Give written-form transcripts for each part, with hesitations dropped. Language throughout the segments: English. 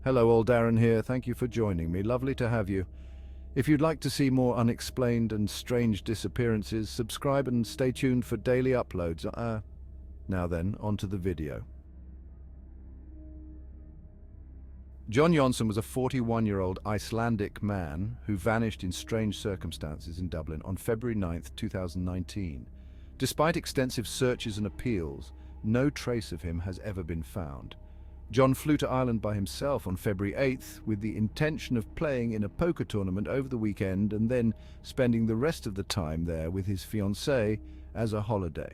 Hello all, Darren here. Thank you for joining me. Lovely to have you. If you'd like to see more unexplained and strange disappearances, subscribe and stay tuned for daily uploads. Now then, on to the video. Jónsson was a 41-year-old Icelandic man who vanished in strange circumstances in Dublin on February 9, 2019. Despite extensive searches and appeals, no trace of him has ever been found. John flew to Ireland by himself on February 8th with the intention of playing in a poker tournament over the weekend and then spending the rest of the time there with his fiancée as a holiday.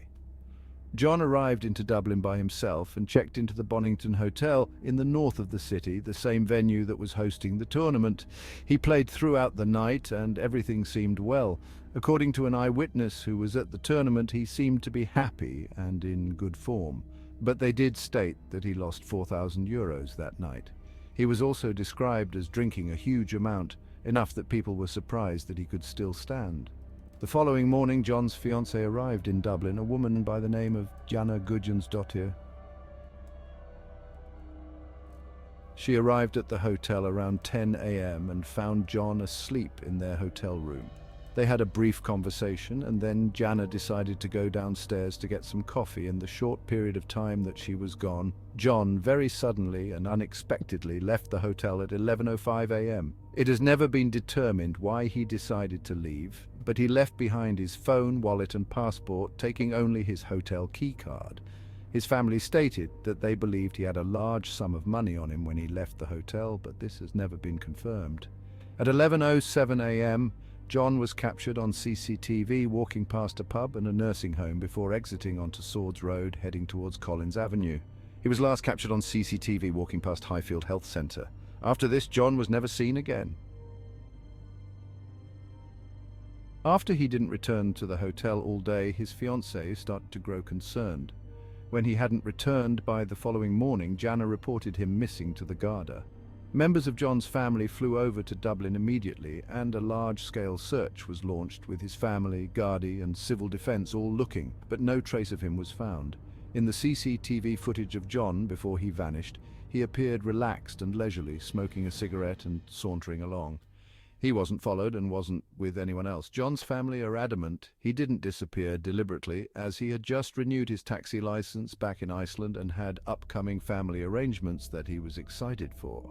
John arrived into Dublin by himself and checked into the Bonington Hotel in the north of the city, the same venue that was hosting the tournament. He played throughout the night and everything seemed well. According to an eyewitness who was at the tournament, he seemed to be happy and in good form. But they did state that he lost €4,000 that night. He was also described as drinking a huge amount, enough that people were surprised that he could still stand. The following morning, John's fiancée arrived in Dublin, a woman by the name of Janna Guðjónsdóttir. She arrived at the hotel around 10 a.m. and found John asleep in their hotel room. They had a brief conversation, and then Janna decided to go downstairs to get some coffee. In the short period of time that she was gone, John very suddenly and unexpectedly left the hotel at 11:05 a.m. It has never been determined why he decided to leave, but he left behind his phone, wallet and passport, taking only his hotel keycard. His family stated that they believed he had a large sum of money on him when he left the hotel, but this has never been confirmed. At 11:07 a.m., John was captured on CCTV walking past a pub and a nursing home before exiting onto Swords Road, heading towards Collins Avenue. He was last captured on CCTV walking past Highfield Health Centre. After this, John was never seen again. After he didn't return to the hotel all day, his fiancée started to grow concerned. When he hadn't returned by the following morning, Janna reported him missing to the Garda. Members of John's family flew over to Dublin immediately, and a large-scale search was launched with his family, Gardaí and civil defence all looking, but no trace of him was found. In the CCTV footage of John before he vanished, he appeared relaxed and leisurely, smoking a cigarette and sauntering along. He wasn't followed and wasn't with anyone else. John's family are adamant he didn't disappear deliberately, as he had just renewed his taxi license back in Iceland and had upcoming family arrangements that he was excited for.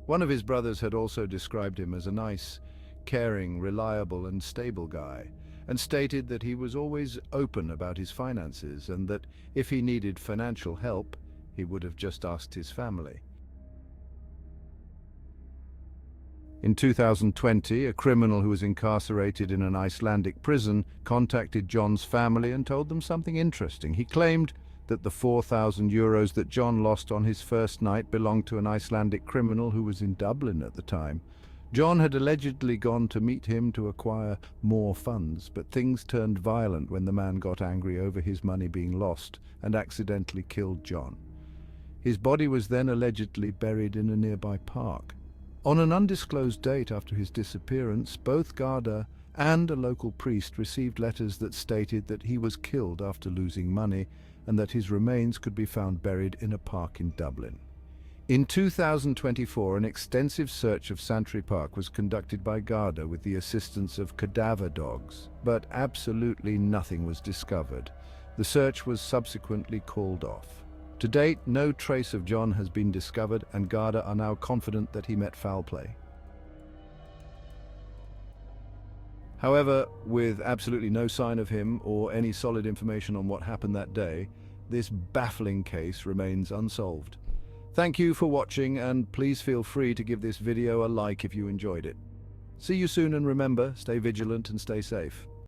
One of his brothers had also described him as a nice, caring, reliable and stable guy, and stated that he was always open about his finances and that if he needed financial help, he would have just asked his family. In 2020, a criminal who was incarcerated in an Icelandic prison contacted John's family and told them something interesting. He claimed that the €4,000 that John lost on his first night belonged to an Icelandic criminal who was in Dublin at the time. John had allegedly gone to meet him to acquire more funds, but things turned violent when the man got angry over his money being lost and accidentally killed John. His body was then allegedly buried in a nearby park. On an undisclosed date after his disappearance, both Garda and a local priest received letters that stated that he was killed after losing money and that his remains could be found buried in a park in Dublin. In 2024, an extensive search of Santry Park was conducted by Garda with the assistance of cadaver dogs, but absolutely nothing was discovered. The search was subsequently called off. To date, no trace of John has been discovered, and Garda are now confident that he met foul play. However, with absolutely no sign of him or any solid information on what happened that day, this baffling case remains unsolved. Thank you for watching, and please feel free to give this video a like if you enjoyed it. See you soon, and remember, stay vigilant and stay safe.